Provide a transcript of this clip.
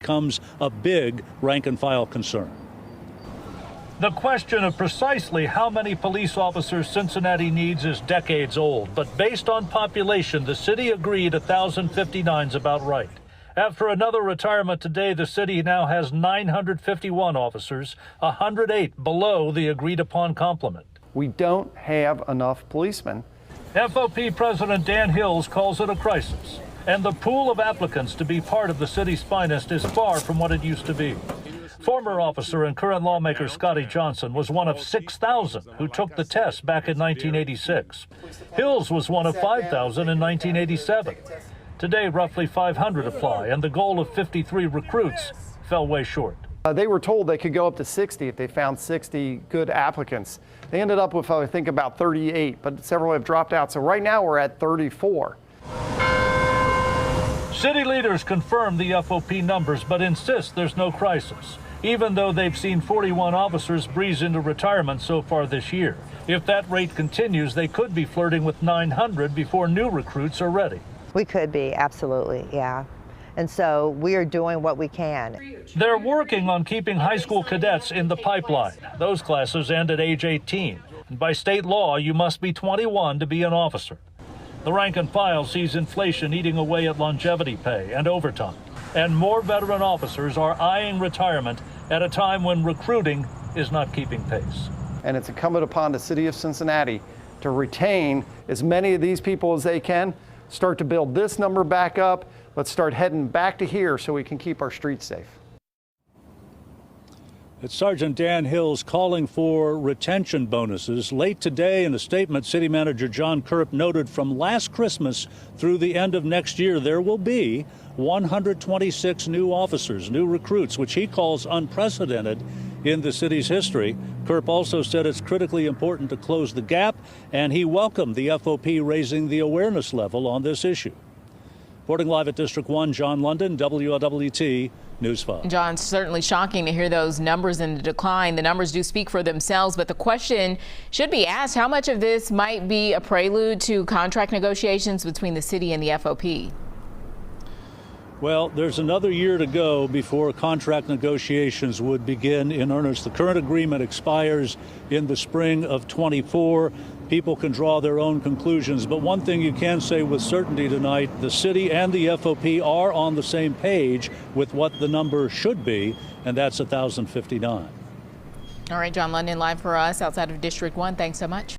becomes a big rank-and-file concern. The question of precisely how many police officers Cincinnati needs is decades old, but based on population, the city agreed 1,059 is about right. After another retirement today, the city now has 951 officers, 108 below the agreed-upon complement. We don't have enough policemen. FOP President Dan Hills calls it a crisis, and the pool of applicants to be part of the city's finest is far from what it used to be. Former officer and current lawmaker Scotty Johnson was one of 6,000 who took the test back in 1986. Hills was one of 5,000 in 1987. Today, roughly 500 apply, and the goal of 53 recruits fell way short. They were told they could go up to 60 if they found 60 good applicants. They ended up with, I think, about 38, but several have dropped out. So right now we're at 34. City leaders confirm the FOP numbers, but insist there's no crisis, even though they've seen 41 officers breeze into retirement so far this year. If that rate continues, they could be flirting with 900 before new recruits are ready. We could be, absolutely, yeah. And so we are doing what we can. They're working on keeping high school cadets in the pipeline. Those classes end at age 18. And by state law, you must be 21 to be an officer. The rank and file sees inflation eating away at longevity pay and overtime. And more veteran officers are eyeing retirement at a time when recruiting is not keeping pace. And it's incumbent upon the city of Cincinnati to retain as many of these people as they can, start to build this number back up. Let's start heading back to here so we can keep our streets safe. It's Sergeant Dan Hills calling for retention bonuses. Late today, in a statement, City Manager John Curp noted from last Christmas through the end of next year, there will be 126 new officers, new recruits, which he calls unprecedented in the city's history. Curp also said it's critically important to close the gap, and he welcomed the FOP raising the awareness level on this issue. Reporting live at District 1, John London, WLWT News 5. John, certainly shocking to hear those numbers in the decline. The numbers do speak for themselves, but the question should be asked, how much of this might be a prelude to contract negotiations between the city and the FOP? Well, there's another year to go before contract negotiations would begin in earnest. The current agreement expires in the spring of 24. People can draw their own conclusions, but one thing you can say with certainty tonight, the city and the FOP are on the same page with what the number should be, and that's 1,059. All right, John London live for us outside of District 1. Thanks so much.